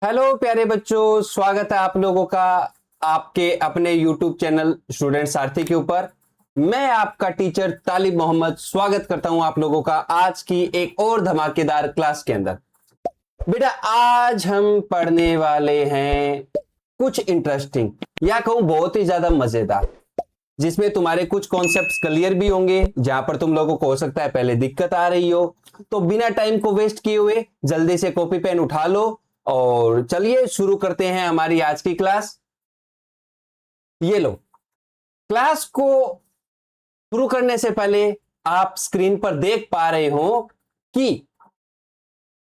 Hello प्यारे बच्चों, स्वागत है आप लोगों का आपके अपने YouTube चैनल स्टूडेंट सारथी के ऊपर। मैं आपका टीचर तालिब मोहम्मद स्वागत करता हूं आप लोगों का आज की एक और धमाकेदार क्लास के अंदर। बेटा आज हम पढ़ने वाले हैं कुछ इंटरेस्टिंग या कहूं बहुत ही ज्यादा मजेदार, जिसमें तुम्हारे कुछ कॉन्सेप्ट्स क्लियर भी होंगे, जहां पर तुम लोगों को हो सकता है पहले दिक्कत आ रही हो। तो बिना टाइम को वेस्ट किए हुए जल्दी से कॉपी पेन उठा लो और चलिए शुरू करते हैं हमारी आज की क्लास। ये लो, क्लास को शुरू करने से पहले आप स्क्रीन पर देख पा रहे हो कि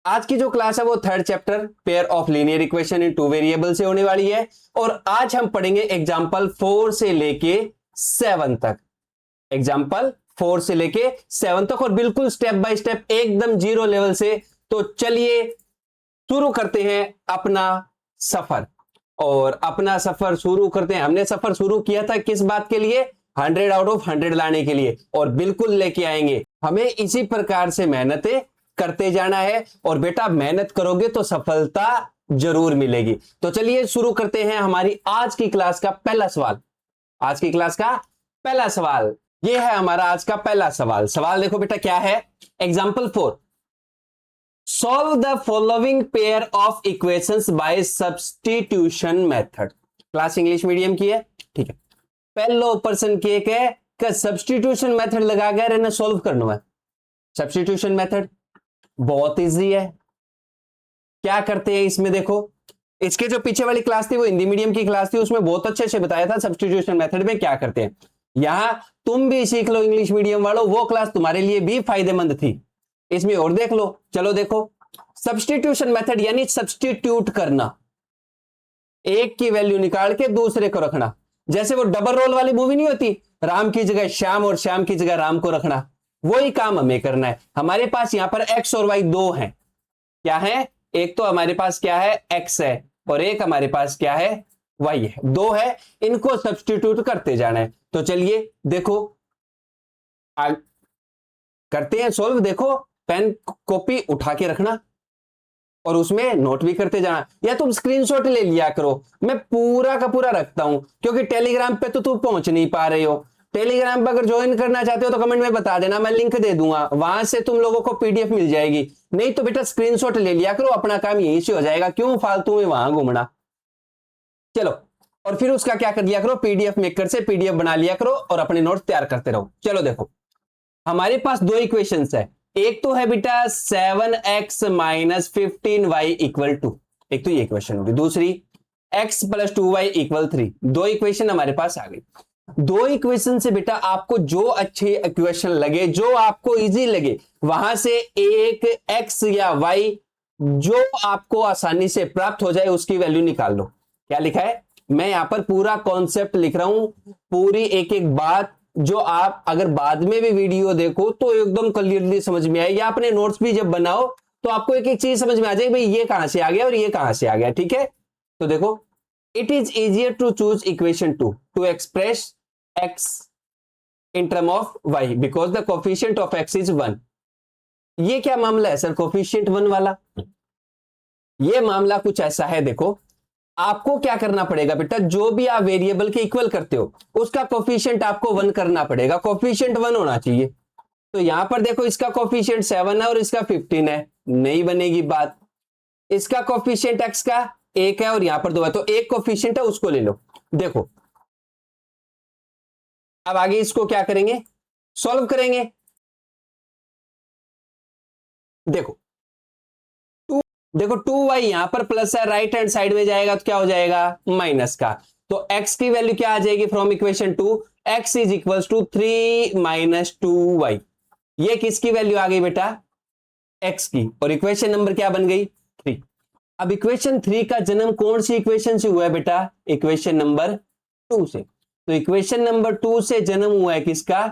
आज की जो क्लास है वो third chapter pair of linear equation in two variable से होने वाली है। और आज हम पढ़ेंगे एग्जाम्पल 4 से लेके 7 तक। एग्जाम्पल 4 से लेके 7 तक और बिल्कुल स्टेप बाय स्टेप एकदम जीरो लेवल से। तो चलिए शुरू करते हैं अपना सफर। और अपना सफर शुरू करते हैं, हमने सफर शुरू किया था किस बात के लिए? 100 आउट ऑफ 100 लाने के लिए, और बिल्कुल लेके आएंगे। हमें इसी प्रकार से मेहनतें करते जाना है और बेटा मेहनत करोगे तो सफलता जरूर मिलेगी। तो चलिए शुरू करते हैं हमारी आज की क्लास का पहला सवाल। आज की क्लास का पहला सवाल ये है हमारा आज का पहला सवाल। सवाल देखो बेटा क्या है। Example 4, solve the following pair of equations bye substitution method. Class English medium की है, ठीक है। पहलो पर्सन के है कि सब्स्टिट्यूशन मेथड लगा कर इन्हें सॉल्व करना है। सब्स्टिट्यूशन मेथड बहुत इजी है। क्या करते हैं इसमें देखो, इसके जो पीछे वाली क्लास थी वो हिंदी मीडियम की क्लास थी, उसमें बहुत अच्छे से बताया था सब्स्टिट्यूशन मेथड में क्या करते हैं। यहां तुम भी सीख लो इंग्लिश मीडियम वालों, वो क्लास तुम्हारे लिए भी फायदेमंद थी, इसमें और देख लो। चलो देखो, सब्स्टिट्यूशन मेथड यानी सब्स्टिट्यूट करना, एक की वैल्यू निकाल के दूसरे को रखना। जैसे वो डबल रोल वाली मूवी नहीं होती, राम की जगह श्याम और श्याम की जगह राम को रखना, वही काम हमें करना है। हमारे पास यहां पर एक्स और वाई दो हैं। क्या है? एक तो हमारे पास क्या है? एक्स है, और एक हमारे पास क्या है? वाई है। दो है, इनको सब्स्टिट्यूट करते जाना है। तो चलिए देखो करते हैं सॉल्व। देखो पेन कॉपी उठा के रखना और उसमें नोट भी करते जाना, या तुम स्क्रीनशॉट ले लिया करो। मैं पूरा का पूरा रखता हूं क्योंकि टेलीग्राम पे तो तुम पहुंच नहीं पा रहे हो। टेलीग्राम पर अगर ज्वाइन करना चाहते हो तो कमेंट में बता देना, मैं लिंक दे दूंगा, वहां से तुम लोगों को पीडीएफ मिल जाएगी। नहीं तो बेटा स्क्रीनशॉट ले लिया करो, अपना काम यहीं से हो जाएगा, क्यों फालतू में वहां घूमना। चलो, और फिर उसका क्या कर लिया करो, पीडीएफ मेकर से पीडीएफ बना लिया करो और अपने नोट तैयार करते रहो। चलो देखो, हमारे पास दो इक्वेशंस है। एक तो है बेटा 7x minus 15y equal to, एक तो ये इक्वेशन होगी। दूसरी x प्लस 2y इक्वल 3। दो इक्वेशन हमारे पास आ गई। दो इक्वेशन से बेटा आपको जो अच्छी इक्वेशन लगे, जो आपको इजी लगे, वहां से एक x या y जो आपको आसानी से प्राप्त हो जाए उसकी वैल्यू निकाल लो। क्या लिखा है? मैं यहां पर पूरा कॉन्सेप्ट लिख रहा हूं, पूरी एक एक बात जो आप अगर बाद में भी वीडियो देखो तो एकदम क्लियरली समझ में आए, या अपने नोट्स भी जब बनाओ तो आपको एक एक चीज समझ में आ जाएगी, भाई ये कहां से आ गया और ये कहां से आ गया। ठीक है, तो देखो, it is easier to choose equation 2 to express x in term of y because the coefficient of x is 1। ये क्या मामला है सर कोफिशिएंट 1 वाला? ये मामला कुछ ऐसा है, देखो आपको क्या करना पड़ेगा बेटा, जो भी आप वेरिएबल के इक्वल करते हो उसका कोफिशिएंट आपको 1 करना पड़ेगा। कोफिशिएंट 1 होना चाहिए। तो यहां पर देखो, इसका कोफिशिएंट 7 है और इसका 15 है, नहीं बनेगी बात। इसका कोफिशिएंट x का 1 है और यहां पर 2 है, तो एक कोफिशिएंट है उसको ले लो। देखो अब आगे इसको क्या करेंगे, सॉल्व करेंगे। देखो देखो 2y यहां पर प्लस है, राइट हैंड साइड में जाएगा तो क्या हो जाएगा? माइनस का। तो x की वैल्यू क्या आ जाएगी from equation 2? x is equal to 3 minus 2y। ये किसकी वैल्यू आ गई बेटा? x की। और इक्वेशन नंबर क्या बन गई? 3। अब इक्वेशन 3 का जन्म कौन सी इक्वेशन से हुआ है बेटा? इक्वेशन नंबर 2 से। तो इक्वेशन नंबर 2 से जन्म हुआ है किसका?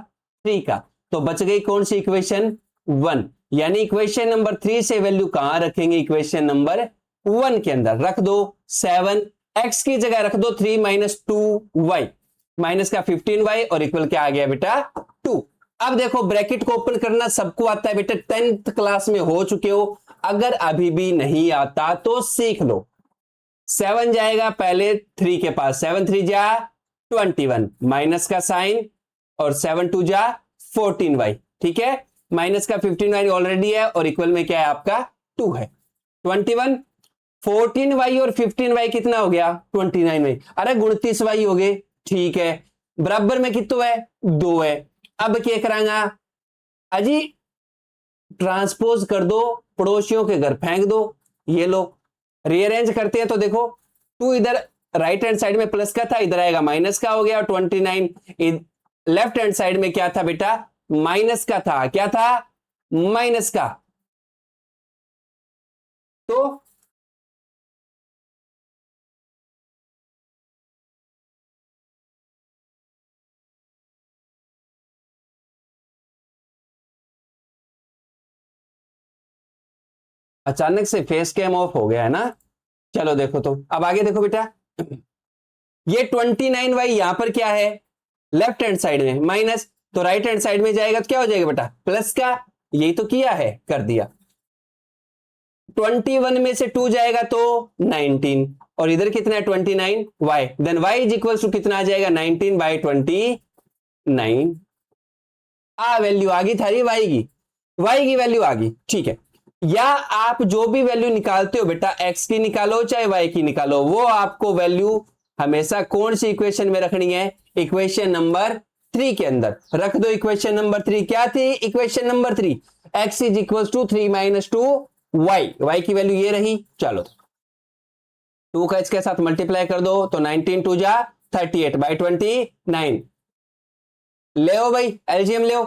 3 का। तो बच गई कौन सी इक्वेशन? 1। यानी इक्वेशन नंबर 3 से वैल्यू कहां रखेंगे? इक्वेशन नंबर 1 के अंदर रख दो 7, x की जगह रख दो 3 माइनस 2y, माइनस का 15y और इक्वल क्या आ गया बेटा? 2। अब देखो ब्रैकेट को ओपन करना सबको आता है बेटा, 10th क्लास में हो चुके हो। अगर अभी भी नहीं आता तो सीख लो। 7 जाएगा पहले 3 के पास, 7 3 जा 21, माइनस का साइन, और 7 2 जा 14y, ठीक है। माइनस का 15y ऑलरेडी है, और इक्वल में क्या है आपका 2 है। 21, 14y और 15y कितना हो गया 29y, अरे 29y हो गए, ठीक है। बराबर में कितना है 2 है। अब क्या करांगा अजी, ट्रांसपोज कर दो, पड़ोसियों के घर फेंक दो, ये लो रीअरेंज करते हैं तो देखो 2 इधर राइट हैंड साइड में प्लस का था, इधर आएगा माइनस का हो गया, 29 लेफ्ट हैंड साइड में क्या था बेटा माइनस का था, क्या था माइनस का। तो अचानक से फेस कैम ऑफ हो गया है ना। चलो देखो, तो अब आगे देखो बेटा, ये 29y यहां पर क्या है लेफ्ट हैंड साइड में माइनस, तो राइट हैंड साइड में जाएगा तो क्या हो जाएगा बेटा प्लस का, यही तो किया है कर दिया। 21 में से 2 जाएगा तो 19, और इधर कितना है 29y, then y is equal to कितना आ जाएगा 19/29। आ वैल्यू आ गई थारी y की वैल्यू आ गई, ठीक है। या आप जो भी वैल्यू निकालते हो बेटा x की निकालो चाहे y की निकालो, वो आपको वैल्यू हमेशा कौन सी इक्वेशन में रखनी है, इक्वेशन नंबर 3 के अंदर रख दो। इक्वेशन नंबर 3 क्या थी, equation number 3 x is equal to 3 - 2y, y की वैल्यू ये रही। चलो 2 का इसके साथ मल्टीप्लाई कर दो तो 19 2 जा 38/29, ले ओ भाई एलजीएम ले ओ,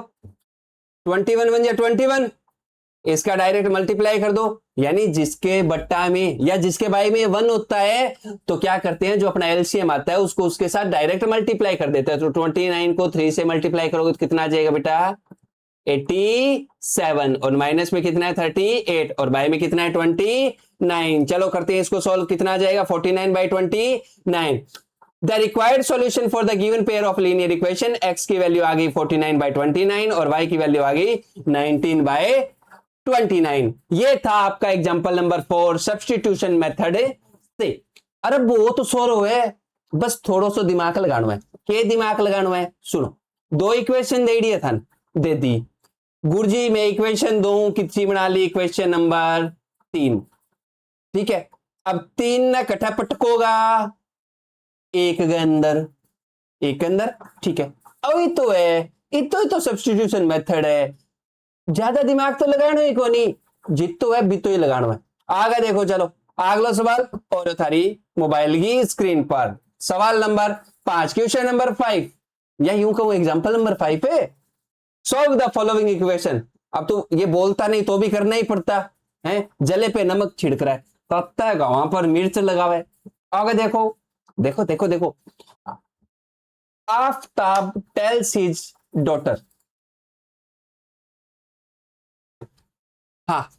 21 1 जा 21, इसका डायरेक्ट मल्टीप्लाई कर दो, यानी जिसके बट्टा में या जिसके बाई में 1 होता है तो क्या करते हैं जो अपना एलसीएम आता है उसको उसके साथ डायरेक्ट मल्टीप्लाई कर देते हैं। तो 29 को 3 से मल्टीप्लाई करोगे तो कितना आ जाएगा बेटा 87, और माइनस में कितना है 38, और बाई में कितना है 29। चलो करते हैं इसको सॉल्व, कितना आ जाएगा 49/29। The required solution for the given pair of linear equation, x की वैल्यू आ गई 49/29 और y की वैल्यू आ गई 19/29। ये था आपका एग्जांपल नंबर 4 सब्स्टिट्यूशन मेथड से। अरे बहुत तो सोरो है, बस थोड़ा सा दिमाग लगाना है। के दिमाग लगाना है, सुनो 2 इक्वेशन दे दिया था, दे दी गुरुजी, मैं इक्वेशन 2 कितनी बना ली, इक्वेशन नंबर 3, ठीक है। अब 3 ना कटा पटकोगा एक के अंदर, एक के अंदर, ठीक है। अब ये तो है, ये तो सब्स्टिट्यूशन मेथड है, ज्यादा दिमाग तो लगाना ही को नहीं, जितो है बितो ही लगाना है। आगे देखो, चलो अगला सवाल और थारी मोबाइल की स्क्रीन पर सवाल नंबर 5, क्वेश्चन नंबर 5, या यूं कहूं एग्जांपल नंबर 5 है। Solve the following equation. अब तो ये बोलता नहीं तो भी करना ही पड़ता है, जले पे नमक छिड़क रहा है, तब है वहां पर मिर्च लगावे। आगे देखो देखो देखो देखो, आफ्ताब टेल्स हिज डॉटर, हाँ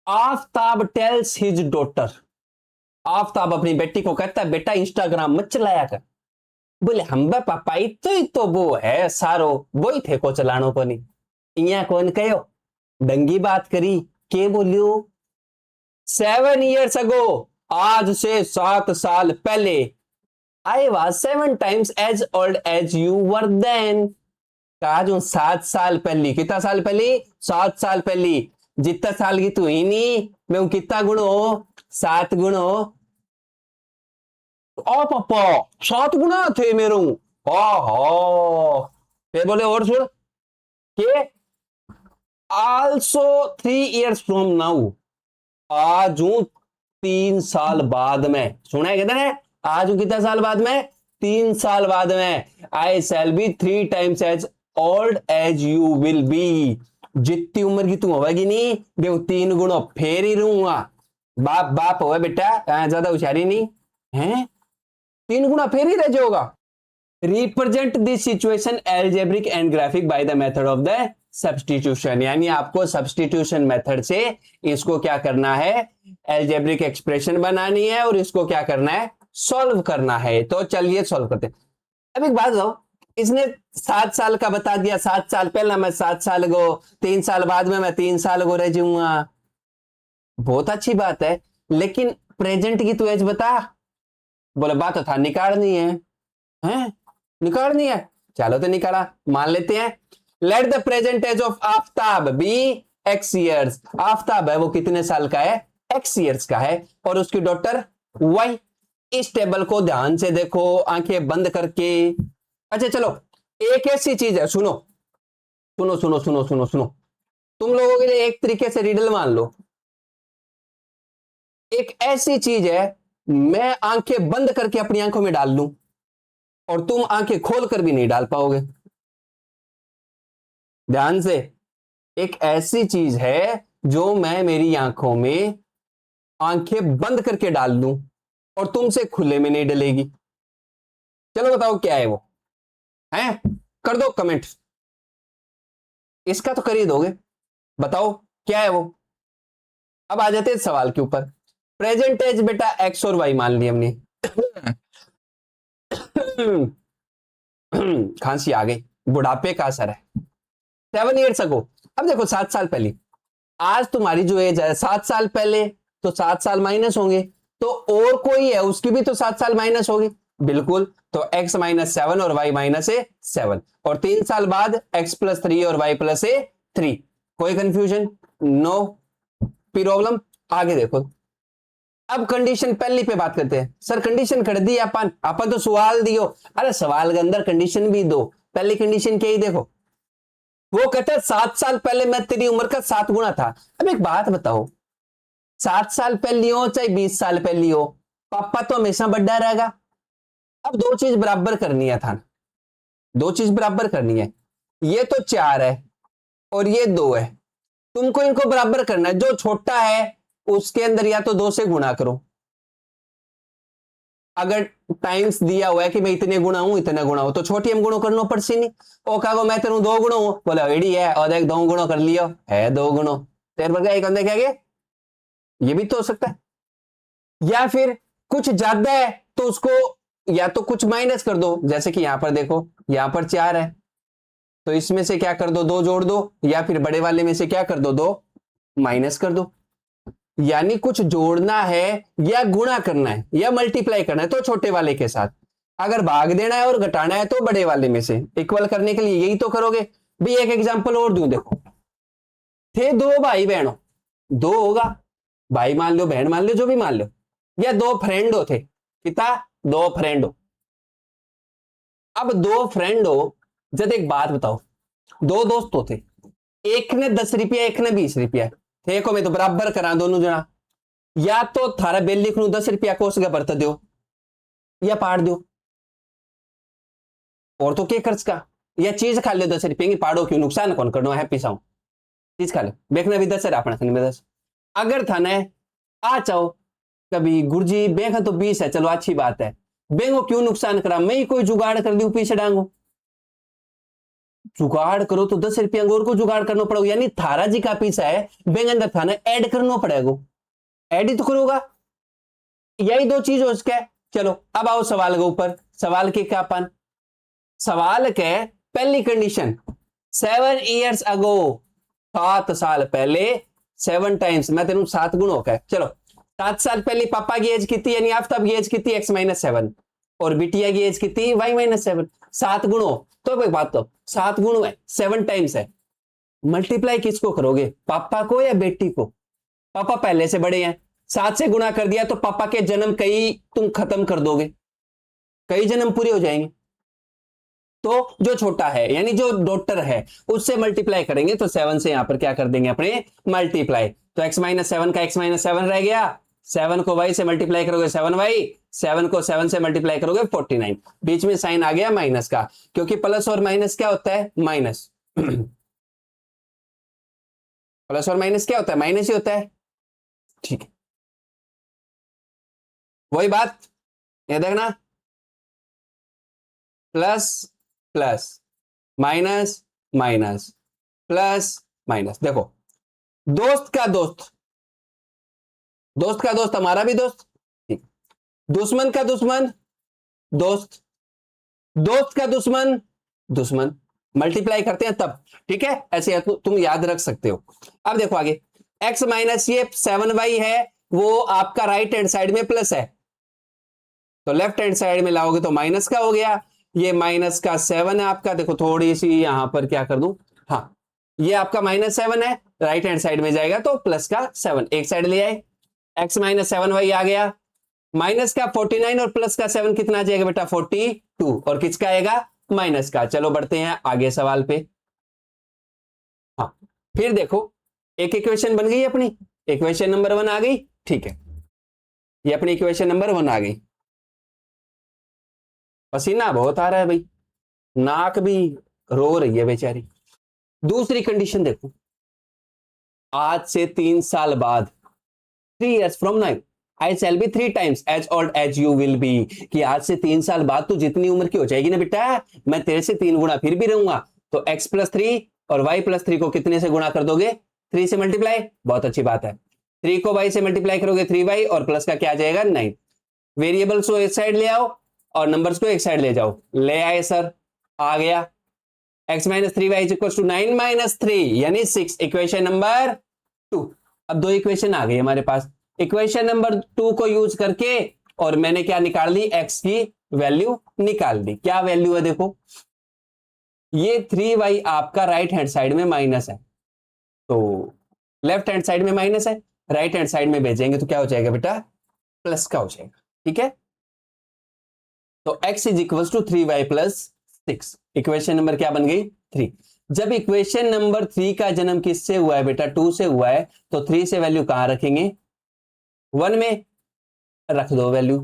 Aftab tales his daughter, Aftab अपनी बेटी को कहता है बेटा इंस्टाग्राम मत चलाया कर। बोले हम पापा ही तो वो है सारो वो ही थे को चलानो को नहीं, इया कौन कहो डंगी बात करी के बोलियो। 7 years ago, आज से 7 साल पहले, I was 7 times as old as you were then। कहा जो 7 साल पहली, कितना साल पहली 7 साल पहली, जितना साल की तू ही नहीं, मैं हूं कितना गुण हो 7 गुण हो। ओ पापा 7 गुना थे मेरे, फिर बोले और सुन के आल्सो 3 years from now, आज 3 साल बाद में, सुना है कितना है आज कितना साल बाद में 3 साल बाद में, आई shall be 3 times as old as you will be। जितनी उम्र की तू होगी नहीं मैं 3 गुणों फेर ही रहूंगा। बाप बाप हो बेटा, ज्यादा होशियारी नहीं है, 3 गुना फेर ही रह जाओगा। Represent this situation algebraic and graphic by the method of the substitution, यानी आपको सब्स्टिट्यूशन मेथड से इसको क्या करना है एल्जेब्रिक एक्सप्रेशन बनानी है और इसको क्या करना है सॉल्व करना है। तो चलिए सॉल्व करते हैं। अब एक बात बताओ, इसने 7 साल का बता दिया, 7 साल पहला मैं 7 साल को, 3 साल बाद में मैं 3 साल को रह जाऊंगा, बहुत अच्छी बात है, लेकिन प्रेजेंट की तू एज बता। बोले बात तो था निकालनी है, हैं निकालनी है, चलो तो निकाला, मान लेते हैं। Let the present age of Aftab be X years. Aftab है वो कितने साल का है, एक्स ईयर्स का है, और उसकी डॉटर वाई। इस टेबल को ध्यान से देखो, आंखें बंद करके। अच्छा चलो, एक ऐसी चीज है, सुनो सुनो सुनो सुनो सुनो सुनो, तुम लोगों के लिए एक तरीके से रिडल मान लो। एक ऐसी चीज है, मैं आंखें बंद करके अपनी आंखों में डाल लूं और तुम आंखें खोल कर भी नहीं डाल पाओगे। ध्यान से, एक ऐसी चीज है जो मैं मेरी आंखों में आंखें बंद करके डाल लूं और तुमसे खुले में नहीं डलेगी। चलो बताओ क्या है वो, है? कर दो कमेंट, इसका तो कर ही दोगे, बताओ क्या है वो। अब आ जाते हैं सवाल के ऊपर। प्रेजेंट एज बेटा एक्स और वाई मान ली हमने। खांसी आ गई, बुढ़ापे का असर है। 7 years अगो, अब देखो 7 साल पहले, आज तुम्हारी जो एज है 7 साल पहले, तो 7 साल माइनस होंगे, तो और कोई है उसकी भी तो 7 साल माइनस होगी, बिल्कुल। तो x -7 और y -7, और 3 साल बाद x +3 और y +3। कोई कंफ्यूजन? No problem. आगे देखो, अब कंडीशन पहली पे बात करते हैं। सर कंडीशन कर दी अपन, अपन तो सवाल दियो। अरे सवाल के अंदर कंडीशन भी दो। पहली कंडीशन क्या ही देखो, वो कहते हैं 7 साल पहले मैं तेरी उम्र का 7 गुना था। अब एक बात बताओ, 7 साल पहली हो चाहे 20 साल पहली हो, पापा तो हमेशा बड़ा रहेगा। अब दो चीज बराबर करनी है था, दो चीज बराबर करनी है। ये तो 4 है और ये 2 है, तुमको इनको बराबर करना है। जो छोटा है उसके अंदर या तो 2 से गुणा करो, अगर टाइम्स दिया हुआ है कि मैं इतने गुणा हूं इतने गुणा हूं, तो छोटी हम गुणों करना पड़सी नहीं। ओ कहो मैं तेरू 2 गुणों हूं, बोला एडी है और देख 2 गुणों कर लियो है, 2 गुणों तेरे पर एक अंदर क्या गया, ये भी तो हो सकता है। या फिर कुछ ज्यादा है तो उसको या तो कुछ माइनस कर दो, जैसे कि यहां पर देखो, यहां पर 4 है तो इसमें से क्या कर दो, 2 जोड़ दो, या फिर बड़े वाले में से क्या कर दो, 2 माइनस कर दो। यानी कुछ जोड़ना है या गुणा करना है या मल्टीप्लाई करना है तो छोटे वाले के साथ, अगर भाग देना है और घटाना है तो बड़े वाले में से। इक्वल करने के लिए यही तो करोगे भी। एक एग्जांपल और दूं, देखो थे 2 भाई बहनों, 2 होगा, भाई मान लो बहन मान लो जो भी मान लो, या 2 फ्रेंड हो थे, कितना, 2 फ्रेंड हो। अब 2 फ्रेंड हो, जब एक बात बताओ, 2 दोस्त होते, एक ने 10 रुपया एक ने 20 रुपया, थे को मैं तो बराबर करा दोनों जना, या तो थारा बिल लिख लू 10 रुपया कोस का बरत दो या पाड़ दो, और तो क्या खर्च का, या चीज खा लो 10 रुपये की, पाड़ो क्यों, नुकसान कौन करना है, पिसाऊ चीज खा लो, देखना भी 10 है अपना खन में 10। अगर थाने आ चाहो कभी गुरुजी बेख तो 20 है, चलो अच्छी बात है, बेंगो क्यों नुकसान करा, मैं ही कोई जुगाड़ कर दू पीछे डांगो, जुगाड़ करो तो 10 रुपया और को जुगाड़ करना पड़ेगा, यानी थारा जी का पीछा है बेंग अंदर थाने ऐड करना पड़ेगा, ऐड ही तो करोगा। यही 2 चीज हो उसके। चलो अब आओ सवाल के ऊपर, सवाल के क्या पान, सवाल के पहली कंडीशन 7 years अगो, 7 साल पहले 7 टाइम्स, मैं तेन 7 गुण होकर, चलो 7 साल पहले पापा की एज कितनी, यानी आफ्ताब की एज कितनी, x -7, और बिटिया की एज कितनी, y -7, 7 गुण हो। तो कोई बात, तो 7 गुण है, 7 टाइम्स है, मल्टीप्लाई किसको करोगे, पापा को या बेटी को, पापा पहले से बड़े हैं, 7 से गुणा कर दिया तो पापा के जन्म कई तुम खत्म कर दोगे, कई जन्म पूरे हो जाएंगे। तो जो छोटा है यानी जो डॉटर है उससे मल्टीप्लाई करेंगे, तो 7 से यहां पर क्या कर देंगे अपने मल्टीप्लाई, तो x -7 का x -7 रह गया, 7 को y से मल्टीप्लाई करोगे 7y, 7 को 7 से मल्टीप्लाई करोगे 49, बीच में साइन आ गया माइनस का, क्योंकि प्लस और माइनस क्या होता है, माइनस प्लस और माइनस क्या होता है, माइनस ही होता है, ठीक है। वही बात, ये देखना, plus plus minus minus plus minus, देखो दोस्त का दोस्त, दोस्त का दोस्त हमारा भी दोस्त, ठीक, दुश्मन का दुश्मन दोस्त, दोस्त का दुश्मन दुश्मन, मल्टीप्लाई करते हैं तब, ठीक है, ऐसे तुम याद रख सकते हो। अब देखो आगे, x माइनस ये 7y है, वो आपका राइट हैंड साइड में प्लस है, तो लेफ्ट हैंड साइड में लाओगे तो माइनस का हो गया। ये माइनस का 7 है आपका, देखो थोड़ी सी यहां पर क्या कर दूं, हाँ ये आपका -7 है, राइट हैंड साइड में जाएगा तो प्लस का 7 एक साइड ले आए, x -7y आ गया। माइनस का 49 और प्लस का 7 कितना आ जाएगा बेटा 42, और किसका आएगा माइनस का। चलो बढ़ते हैं आगे सवाल पे। हाँ फिर देखो एक इक्वेशन बन गई अपनी, इक्वेशन नंबर 1 आ गई, ठीक है ये अपनी इक्वेशन नंबर 1 आ गई। पसीना बहुत आ रहा है भाई, नाक भी रो रही है बेचारी। दूसरी कंडीशन देखो, आज से 3 साल बाद, 3 years from now I shall be 3 times as old as you will be, कि आज से 3 साल बाद तू जितनी उम्र की हो जाएगी ना बेटा, मैं तेरे से 3 गुना फिर भी रहूंगा। तो x + 3 और y + 3 को कितने से गुणा कर दोगे, 3 से मल्टीप्लाई, बहुत अच्छी बात है। 3 को y से मल्टीप्लाई करोगे 3y, और प्लस का क्या आ जाएगा 9। वेरिएबल्स को एक साइड ले आओ और नंबर्स को एक साइड ले जाओ, ले आए सर, आ गया x - 3y = 9 - 3 यानी 6, इक्वेशन नंबर 2। अब दो इक्वेशन आ गई हमारे पास, इक्वेशन नंबर 2 को यूज करके और मैंने क्या निकाल ली, x की वैल्यू निकाल दी। क्या वैल्यू है देखो, ये 3y आपका राइट हैंड साइड में माइनस है, तो लेफ्ट हैंड साइड में माइनस है, राइट हैंड साइड में भेजेंगे तो क्या हो जाएगा बेटा प्लस का हो जाएगा, ठीक है। तो x = 3y + 6, इक्वेशन नंबर क्या बन गई 3। जब इक्वेशन नंबर 3 का जन्म किससे हुआ है बेटा 2 से हुआ है, तो 3 से वैल्यू कहां रखेंगे 1 में रख दो वैल्यू।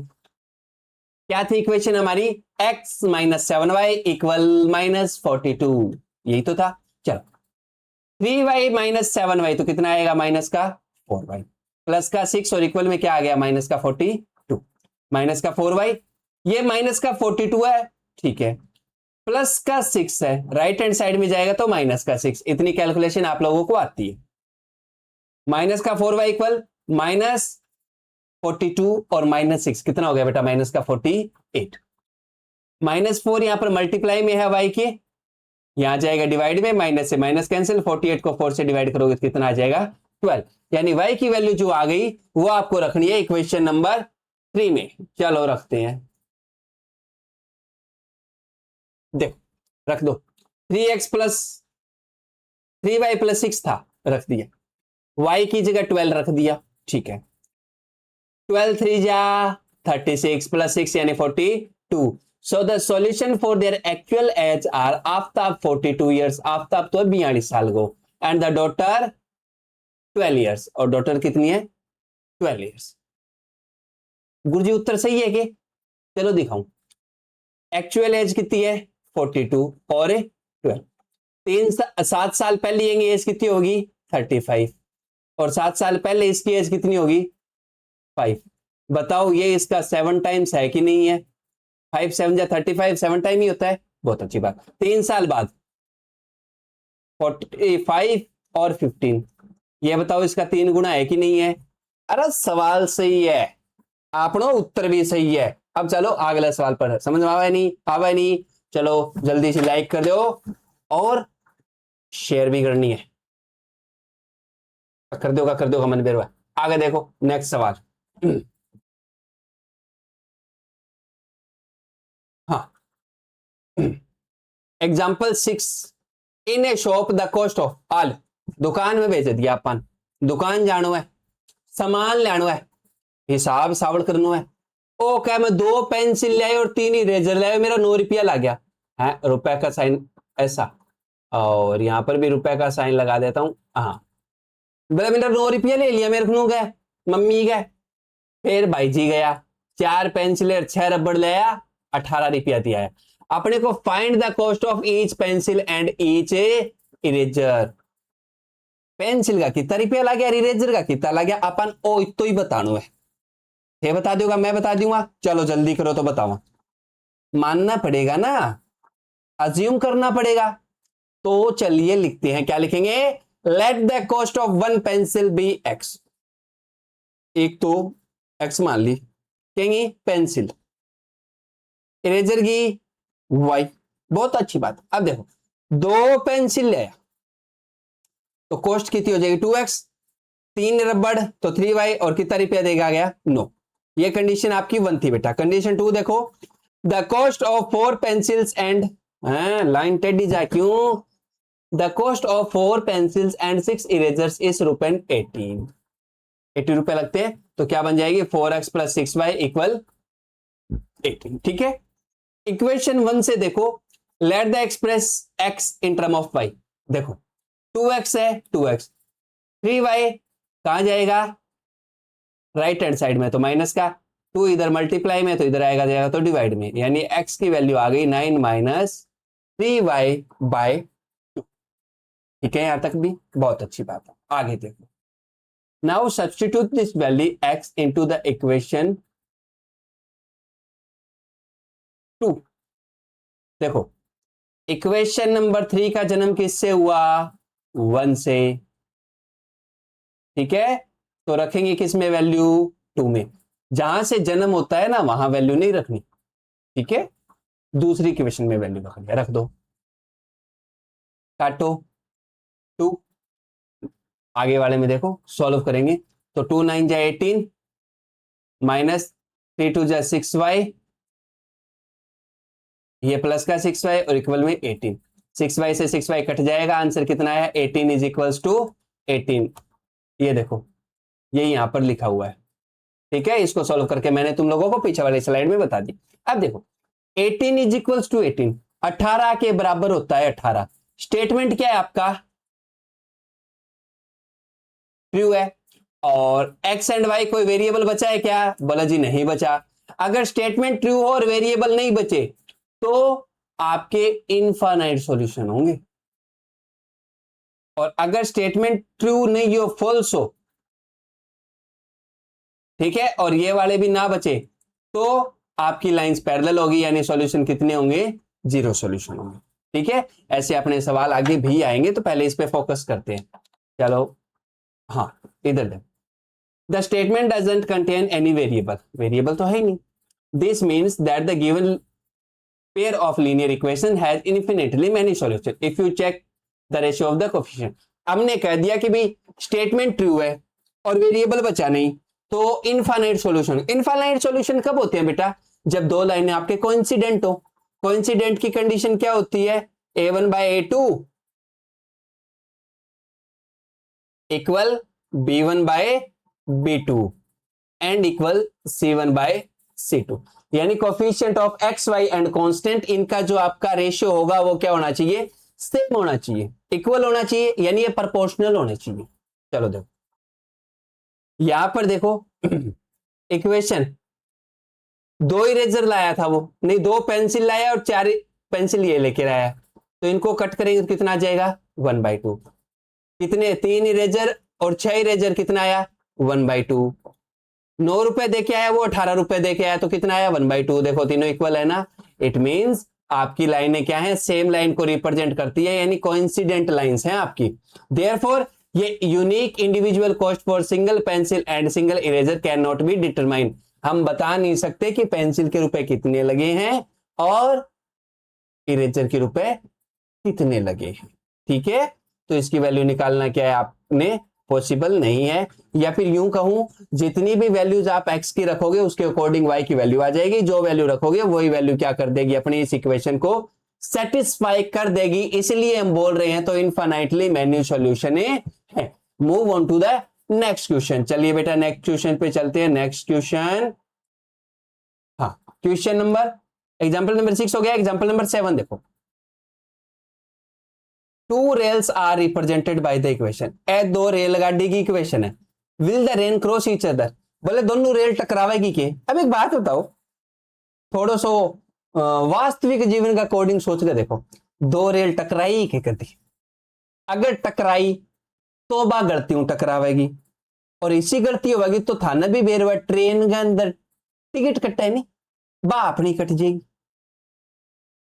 क्या थी इक्वेशन हमारी, x - 7y = -42, यही तो था। चलो 3y - 7y तो कितना आएगा माइनस का 4y, प्लस का 6 और इक्वल में क्या आ गया माइनस का 42, माइनस का 4y, ये माइनस का 42 है, ठीक है, प्लस का 6 है, राइट हैंड साइड में जाएगा तो माइनस का 6, इतनी कैलकुलेशन आप लोगों को आती है। माइनस का 4y = -42 और -6 कितना हो गया बेटा माइनस का 48। -4 यहां पर मल्टीप्लाई में है y के, यहां जाएगा डिवाइड में, माइनस से माइनस कैंसिल, 48 को 4 से डिवाइड करोगे तो कितना आ जाएगा 12, यानी y की वैल्यू जो आ गई वो आपको रखनी है इक्वेशन नंबर 3 में। चलो रखते हैं, देखो रख दो, 3x + 3y + 6 था, रख दिया, y की जगह 12 रख दिया, ठीक है। 12 3 जा 36 + 6 यानी 42। So the solution for their actual age are, Aftab 42 years, Aftab तो 42 साल को, एंड द डॉटर 12 इयर्स, और डॉटर कितनी है 12 इयर्स। गुरुजी उत्तर सही है कि, चलो दिखाऊं, एक्चुअल एज कितनी है 42 और 12, 7 साल पहले ये एज कितनी होगी 35, और 7 साल पहले इसकी एज कितनी होगी 5। बताओ ये इसका 7 टाइम्स है कि नहीं है, 5 7 जा 35, 7 टाइम ही होता है, बहुत अच्छी बात। 3 साल बाद 45 और 15, ये बताओ इसका 3 गुना है कि नहीं है। अरे सवाल सही है, आपनो उत्तर भी सही है। अब चलो अगले सवाल पर, समझ में आवा नहीं, आवा नहीं, चलो जल्दी से लाइक कर दो और शेयर भी करनी है, कर दो मन बेरवा। आगे देखो नेक्स्ट सवाल। हाँ example 6, in A shop the cost of all, दुकान में भेज दिया अपन, दुकान जानो है, सामान लेनो है, हिसाब सावड़ करना है, ओ क्या मैं 2 पेंसिल ले और 3 इरेजर ले, मेरा 9 रुपया लग गया है, रुपए का साइन ऐसा, और यहां पर भी रुपए का साइन लगा देता हूं, हाँ बोले मेरा 9 रुपया ले लिया, मेरे को गए मम्मी गए, फिर भाई जी गया 4 पेंसिल 6 रबड़ लिया, 18 रुपया दिया है। अपने को find the cost of each pencil and each eraser, pencil का कितना रुपया लग गया, इरेजर का कितना लग गया, अपन ओ तो ही बताना है, ये बता दूंगा मैं बता दूंगा, चलो जल्दी करो तो बताओ, मानना पड़ेगा ना, अज्यूम करना पड़ेगा। तो चलिए लिखते हैं, क्या लिखेंगे, let the cost of 1 pencil be X, एक तो एक्स मान ली, कहेंगे पेंसिल, इरेजर की वाई, बहुत अच्छी बात। अब देखो 2 पेंसिल ले, तो कॉस्ट कितनी हो जाएगी 2x, 3 रबड़ तो 3y और कितना रुपया देगा गया 9। ये कंडीशन आपकी 1 थी बेटा। कंडीशन 2 देखो, the cost of 4 pencils and, line टेढ़ी जा क्यों, the cost of 4 pencils and 6 erasers is ₹18। 80 रुपए लगते हैं, तो क्या बन जाएगी 4x प्लस 6y इक्वल 18। ठीक है। इक्वेशन 1 से देखो, let the express x in term of y। देखो 2x है, 2x, 3y कहां जाएगा राइट हैंड साइड में, तो माइनस का, 2 इधर मल्टीप्लाई में तो इधर आएगा जाएगा तो डिवाइड में, यानी x की वैल्यू आ गई 9 माइनस 3y बाय 2। ठीक है, यहां तक भी बहुत अच्छी बात है। आगे देखो, now substitute this value x into the equation 2। देखो इक्वेशन नंबर 3 का जन्म किससे हुआ 1 से। ठीक है, तो रखेंगे किस में वैल्यू 2 में। जहां से जन्म होता है ना वहां वैल्यू नहीं रखनी। ठीक है, दूसरी इक्वेशन में वैल्यू रखेंगे, रख दो, काटो 2। आगे वाले में देखो सॉल्व करेंगे तो 2 9 जा 18 माइनस 3 2 जा 6y, ये प्लस का 6y और इक्वल में 18। 6y से 6y कट जाएगा, आंसर कितना है 18 इज इक्वल्स टू 18। ये देखो ये यहां पर लिखा हुआ है। ठीक है, इसको सॉल्व करके मैंने तुम लोगों को पीछे वाले स्लाइड में बता दी। अब देखो 18 इज इक्वल्स टू 18, 18 के बराबर होता है 18। स्टेटमेंट क्या है आपका ट्रू है, और x एंड y कोई वेरिएबल बचा है क्या, बोला जी नहीं बचा। अगर स्टेटमेंट ट्रू हो और वेरिएबल नहीं बचे तो आपके इनफाइनाइट सॉल्यूशन होंगे, और अगर स्टेटमेंट ट्रू नहीं हो फॉल्स हो, ठीक है, और ये वाले भी ना बचे तो आपकी लाइंस पैरेलल होगी, यानी सॉल्यूशन कितने होंगे 0 सॉल्यूशन होंगे। ठीक है, ऐसे अपने सवाल आगे भी आएंगे, तो पहले इस पे फोकस करते हैं। चलो हाँ इधर देखो, the statement doesn't contain any variable, variable तो है ही नहीं। This means that the given pair of linear equation has infinitely many solutions if you check the ratio of the coefficient। हमने कह दिया कि भाई स्टेटमेंट ट्रू है और वेरिएबल बचा नहीं, तो इनफाइनाइट सॉल्यूशन। इनफाइनाइट सॉल्यूशन कब होते हैं बेटा, जब दो लाइनें आपके कोइंसिडेंट हो। कोइंसिडेंट की कंडीशन क्या होती है, a1 by a2 equal b1 by b2 and equal c1 by c2, यानी coefficient of X Y and constant, इनका जो आपका रेशियो होगा वो क्या होना चाहिए, सेम होना चाहिए, इक्वल होना चाहिए, यानी ये प्रोपोर्शनल होने चाहिए। चलो देखो यहां पर देखो इक्वेशन, 2 इरेजर लाया था वो, नहीं 2 पेंसिल लाया और 4 पेंसिल ये लेकर आया, तो इनको कट करेंगे तो कितना आ जाएगा 1/2। कितने 3 इरेजर और 6 इरेजर कितना आया 1/2। 9 रुपए देके आया वो 18 रुपए देके आया, तो कितना आया 1/2। देखो तीनों इक्वल है ना, इट मींस आपकी लाइनें क्या है, सेम लाइन को रिप्रेजेंट करती है, यानी कोइंसिडेंट लाइंस हैं आपकी। देयरफॉर ये unique individual cost for single pencil and single eraser can not be determine. हम बता नहीं सकते कि पेंसिल के रुपए कितने लगे हैं और इरेजर के रुपए कितने लगे हैं। ठीक है, तो इसकी वैल्यू निकालना क्या है आपने, पॉसिबल नहीं है। या फिर यूं कहूं, जितनी भी वैल्यूज आप x की रखोगे उसके अकॉर्डिंग y की वैल्यू आ जाएगी, जो वैल्यू रखोगे वही वैल्यू क्या कर देगी, अपनी इस इक्वेशन को सेटिस्फाई कर देगी। इसलिए हम बोल रहे हैं तो इनफाइनाइटली मेनी सॉल्यूशन है। Move on to the next question. चलिए बेटा नेक्स्ट क्वेश्चन पे चलते हैं। नेक्स्ट क्वेश्चन, हाँ क्वेश्चन नंबर, एग्जाम्पल नंबर 6 हो गया। एग्जाम्पल नंबर 7 देखो, 2 rails are represented by the equation. ए 2 रेलगाड़ी की इक्वेशन है। Will the train cross each other, बोले दोनों रेल टकरावेगी के। अब एक बात बताओ, थोड़ा सो वास्तविक जीवन का कोडिंग सोच के देखो, 2 रेल टकराई के कदी, अगर टकराई तो बा गलतियों टकरावेगी, और इसी गलती होगी तो थाना भी बेरवा ट्रेन के अंदर टिकट कटा है नहीं, बा अपनी कट जाएगी।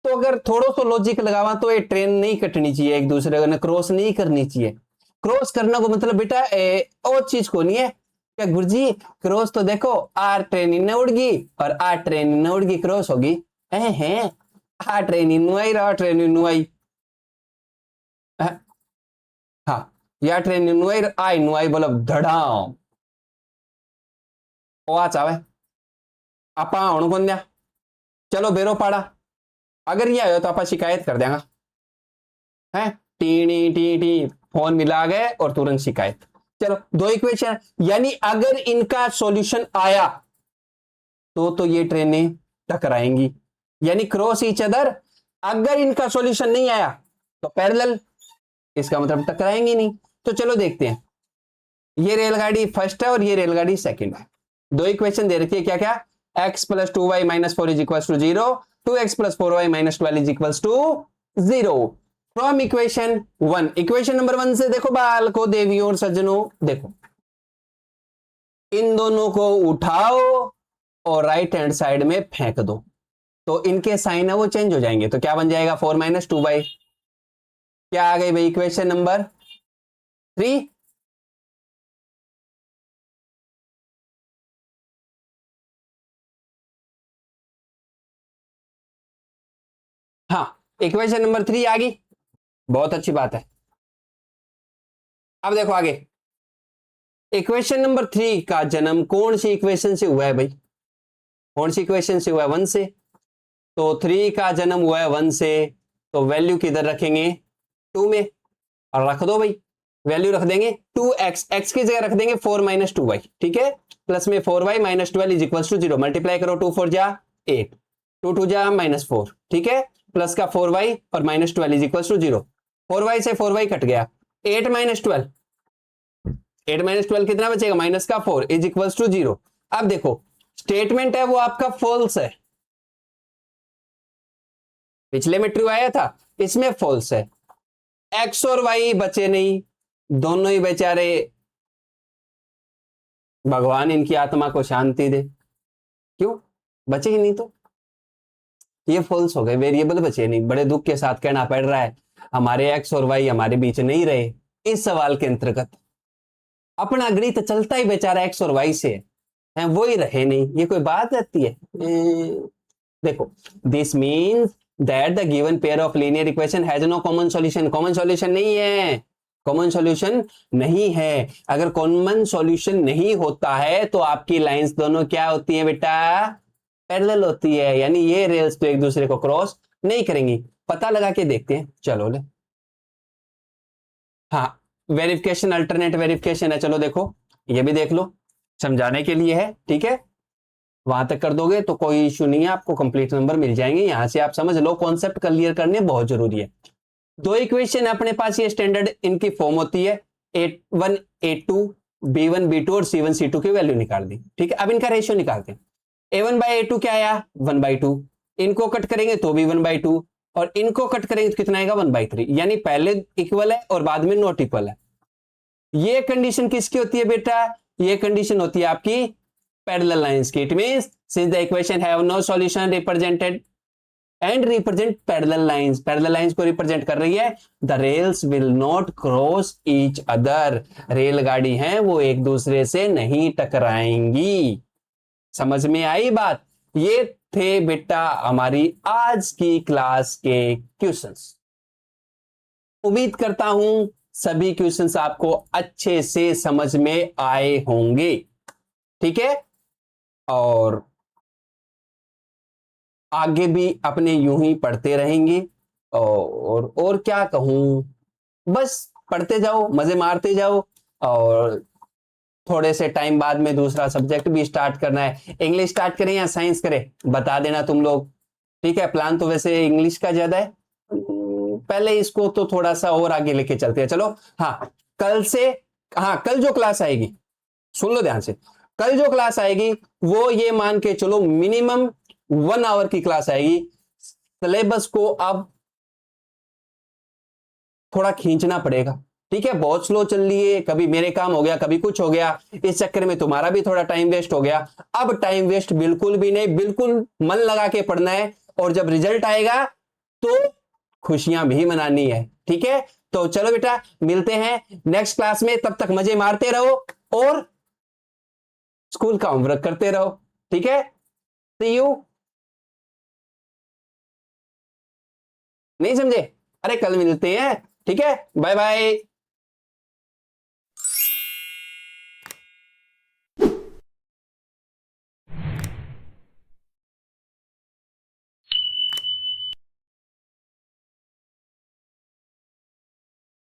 तो अगर थोड़ा सा लॉजिक लगावा तो ये ट्रेन नहीं कटनी चाहिए, एक दूसरे को क्रॉस नहीं करनी चाहिए। क्रॉस करना को मतलब बेटा और चीज को नहीं है क्या गुरुजी, क्रॉस तो देखो आ ट्रेन इन उड़गी और आ ट्रेन इन उड़गी, क्रॉस होगी है आ ट्रेन इन आई रहा ट्रेन इन आई। हाँ या ट्रेन नुआई बोलब धड़ाम आवाज आवे आपा हूं कौन दिया चलो बेरो पाड़ा अगर ये आयो तो आप शिकायत कर देंगे है टी टी टी फोन मिला गए और तुरंत शिकायत। चलो दो इक्वेशन यानी अगर इनका सॉल्यूशन आया तो ये ट्रेनें टकराएंगी यानी क्रॉस ईच अदर। अगर इनका सॉल्यूशन नहीं आया तो पैरेलल इसका मतलब टकराएंगी नहीं। तो चलो देखते हैं ये रेलगाड़ी फर्स्ट है और ये रेलगाड़ी सेकंड है। दो इक्वेशन दे रखी है क्या क्या x plus 2y minus 4 is equal to 0 2x plus 4y minus 12 is equal to 0 from equation 1। Equation number 1 से देखो बाल को देवियों और सज्जनों देखो इन दोनों को उठाओ और राइट हैंड साइड में फेंक दो तो इनके साइन है वो चेंज हो जाएंगे। तो क्या बन जाएगा 4 माइनस 2y क्या आ गई भाई इक्वेशन नंबर 3। हाँ इक्वेशन नंबर 3 आ गई बहुत अच्छी बात है। अब देखो आगे इक्वेशन नंबर 3 का जन्म कौन सी इक्वेशन से हुआ है भाई कौन सी इक्वेशन से हुआ है 1 से। तो 3 का जन्म हुआ है 1 से तो वैल्यू किधर रखेंगे 2 में और रख दो भाई वैल्यू रख देंगे 2x x की जगह रख देंगे 4 माइनस 2y ठीक है प्लस में 4y minus 12 is equal to 0 multiply करो 2 4 जा 8 2 2 जा माइनस 4 ठीक है प्लस का 4y और minus 12 is equal to 0 4y से 4y कट गया 8 माइनस 12 8 माइनस 12 कितना बचेगा माइनस का 4 इज इक्वल टू 0। अब देखो स्टेटमेंट है वो आपका फॉल्स है पिछले में ट्रू आया था इसमें फॉल्स है x और y बचे नहीं दोनों ही बेचारे भगवान इनकी आत्मा को शांति दे क्यों बचे ही नहीं तो ये फॉल्स हो गए वेरिएबल बचे नहीं बड़े दुख के साथ कहना पड़ रहा है हमारे x और y हमारे बीच नहीं रहे। इस सवाल के अंतर्गत अपना गणित चलता ही बेचारा x और y से है वो ही रहे नहीं ये कोई बात रहती है। देखो this means that the given pair of linear equation has no common solution common solution नहीं है कॉमन सॉल्यूशन नहीं है। अगर कॉमन सॉल्यूशन नहीं होता है तो आपकी लाइंस दोनों क्या होती है बेटा पैरेलल होती है यानी ये रेल्स तो एक दूसरे को क्रॉस नहीं करेंगी। पता लगा के देखते हैं चलो ले हाँ वेरिफिकेशन अल्टरनेट वेरिफिकेशन है चलो देखो ये भी देख लो समझाने के लिए है ठीक है वहां तक कर दोगे तो कोई इश्यू नहीं है आपको कंप्लीट नंबर मिल जाएंगे। यहां से आप समझ लो कॉन्सेप्ट क्लियर करने बहुत जरूरी है। दो इक्वेशन अपने पास ये स्टैंडर्ड इनकी फॉर्म होती है A1 A2 B1 B2 और C1 C2 की वैल्यू निकाल दी ठीक है। अब इनका रेशियो निकालते हैं A1 बाई A2 क्या आया 1/2 इनको कट करेंगे तो भी 1/2 और इनको कट करेंगे तो कितना आएगा 1/3 यानी पहले इक्वल है और बाद में नॉट इक्वल है। ये कंडीशन किसकी होती है बेटा ये कंडीशन होती है आपकी पैरेलल लाइंस की। It means since the equation have no solution represented and represent parallel lines को रिप्रेजेंट कर रही है the rails will not cross each other रेलगाड़ी हैं वो एक दूसरे से नहीं टकराएंगी। समझ में आई बात। ये थे बेटा हमारी आज की क्लास के क्वेश्चंस। उम्मीद करता हूं सभी क्वेश्चंस आपको अच्छे से समझ में आए होंगे ठीक है और आगे भी अपने यूं ही पढ़ते रहेंगे और क्या कहूं बस पढ़ते जाओ मजे मारते जाओ और थोड़े से टाइम बाद में दूसरा सब्जेक्ट भी स्टार्ट करना है। इंग्लिश स्टार्ट करें या साइंस करें बता देना तुम लोग ठीक है। प्लान तो वैसे इंग्लिश का ज्यादा है पहले इसको तो थोड़ा सा और आगे लेके चलते हैं चलो। हाँ कल से हाँ कल जो क्लास आएगी सुन लो ध्यान से कल जो क्लास आएगी वो ये मान के चलो मिनिमम 1 आवर की क्लास आएगी। सिलेबस को अब थोड़ा खींचना पड़ेगा ठीक है बहुत स्लो चल रही है कभी मेरे काम हो गया कभी कुछ हो गया इस चक्कर में तुम्हारा भी थोड़ा टाइम वेस्ट हो गया। अब टाइम वेस्ट बिल्कुल भी नहीं बिल्कुल मन लगा के पढ़ना है और जब रिजल्ट आएगा तो खुशियां भी मनानी है ठीक है। तो चलो बेटा मिलते हैं नेक्स्ट क्लास में तब तक मजे मारते रहो और स्कूल का होमवर्क करते रहो ठीक है। सी यू नहीं समझे अरे कल मिलते हैं ठीक है बाय बाय।